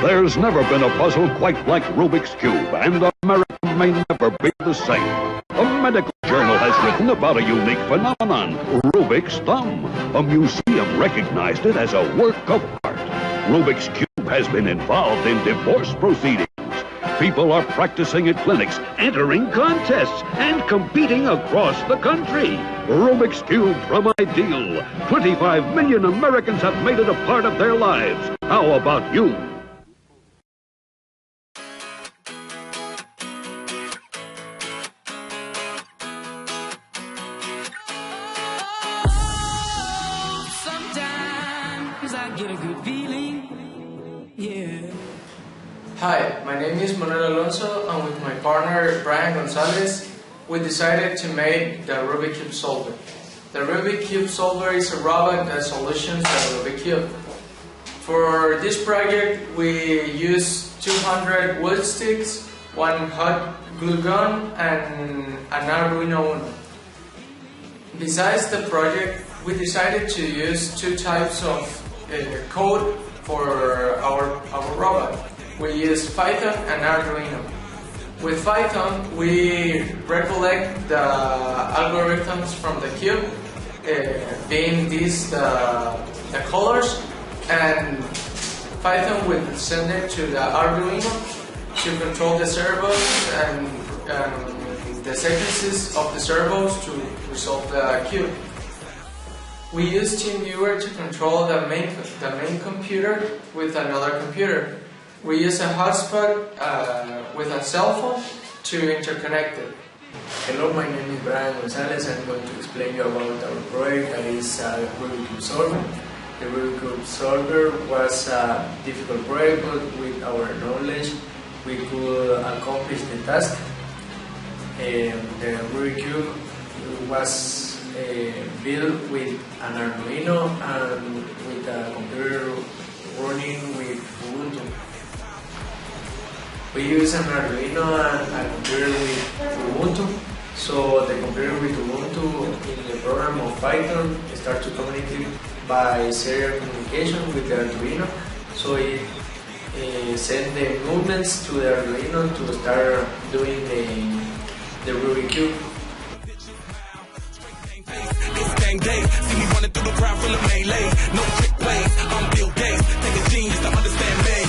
There's never been a puzzle quite like Rubik's Cube, and America may never be the same. A medical journal has written about a unique phenomenon, Rubik's Thumb. A museum recognized it as a work of art. Rubik's Cube has been involved in divorce proceedings. People are practicing at clinics, entering contests, and competing across the country. Rubik's Cube from Ideal. 25 million Americans have made it a part of their lives. How about you? Sometimes I get a good feeling, yeah. Hi, my name is Manuel Alonso, and with my partner Brian Gonzalez, we decided to make the Rubik Cube Solver. The Rubik Cube Solver is a robot that solutions the Rubik Cube. For this project, we use 200 wood sticks, one hot glue gun, and an Arduino Uno. Besides the project, we decided to use two types of code for our robot. We use Python and Arduino. With Python, we recollect the algorithms from the cube, being these the colors, and Python will send it to the Arduino to control the servos and the sequences of the servos to resolve the cube. We use TeamViewer to control the main computer with another computer. We use a hotspot with a cell phone to interconnect it. Hello, my name is Brian Gonzalez. I'm going to explain you about our project that is Rubik Cube Solver. The Rubik Cube Solver was a difficult project, but with our knowledge we could accomplish the task. The Rubik Cube was built with an Arduino and with a computer running with Ubuntu. We use an Arduino and a computer with Ubuntu, so the computer with Ubuntu in the program of Python starts to communicate by serial communication with the Arduino, so it sends the movements to the Arduino to start doing the Rubik Cube. Game day, see me running through the crowd full of melee. No trick plays, I'm Bill Gates. Take a genius to understand me.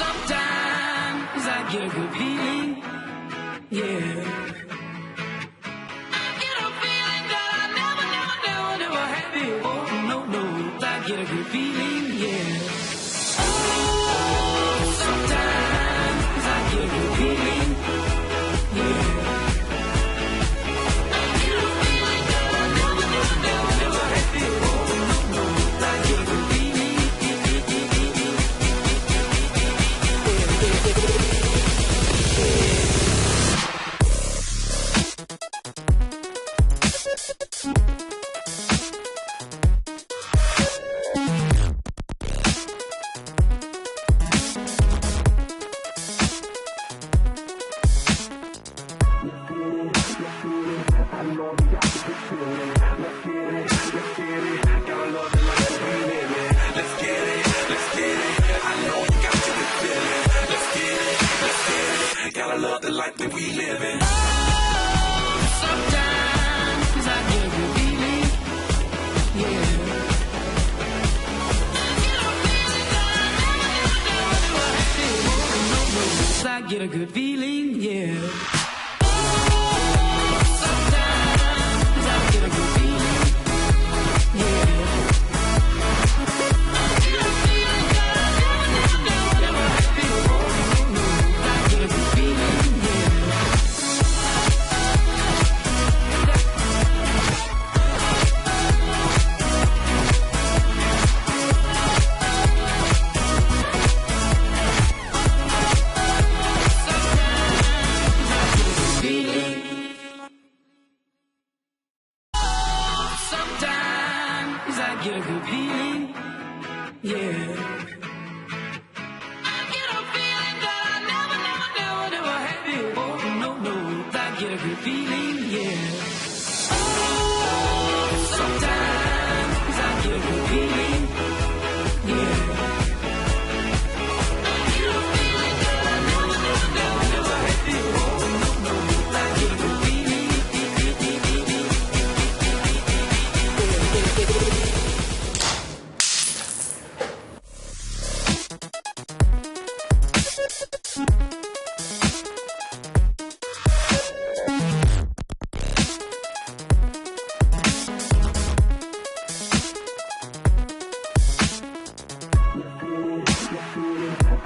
Sometimes I get a good feeling, yeah. I get a feeling that I never had before. No, I get a good feeling, yeah. Sometimes I get a good feeling, yeah. Gotta love the life that we live in. Sometimes I get a good feeling, yeah. I get a good feeling, yeah. Sometimes I get a good feeling, yeah. I get a good feeling, yeah. I get a feeling that I never had before. No, I get a good feeling, yeah. Sometimes I get a good feeling, yeah.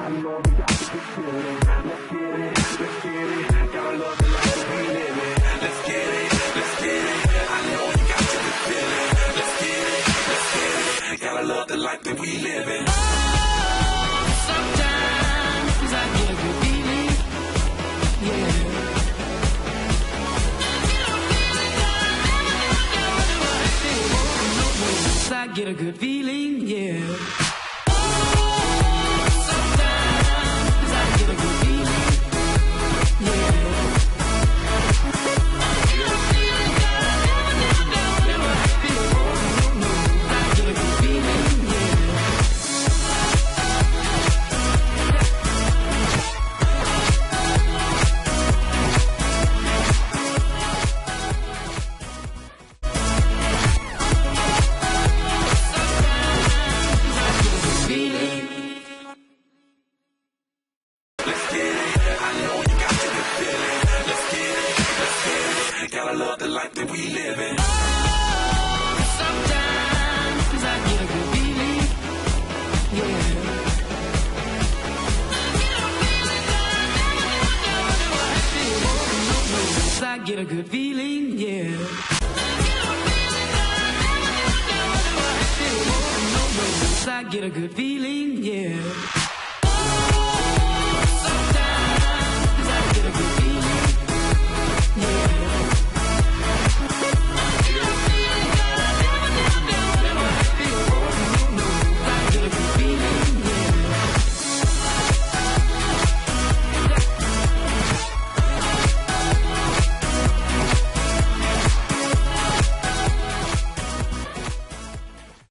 I know you got the feeling. Let's get it, let's get it. Gotta love the life that we live in. Let's get it, let's get it. I know you got the feeling. Let's get it, let's get it. Gotta love the life that we live in. Sometimes I get a good feeling, yeah. I get a good feeling, yeah. Sometimes I get a good feeling, yeah. I get a feeling, never happy, I get a good feeling, yeah. Gotta love the life that we live in. Sometimes I get a good feeling, yeah. I get a good feeling, yeah. I get a good feeling, yeah.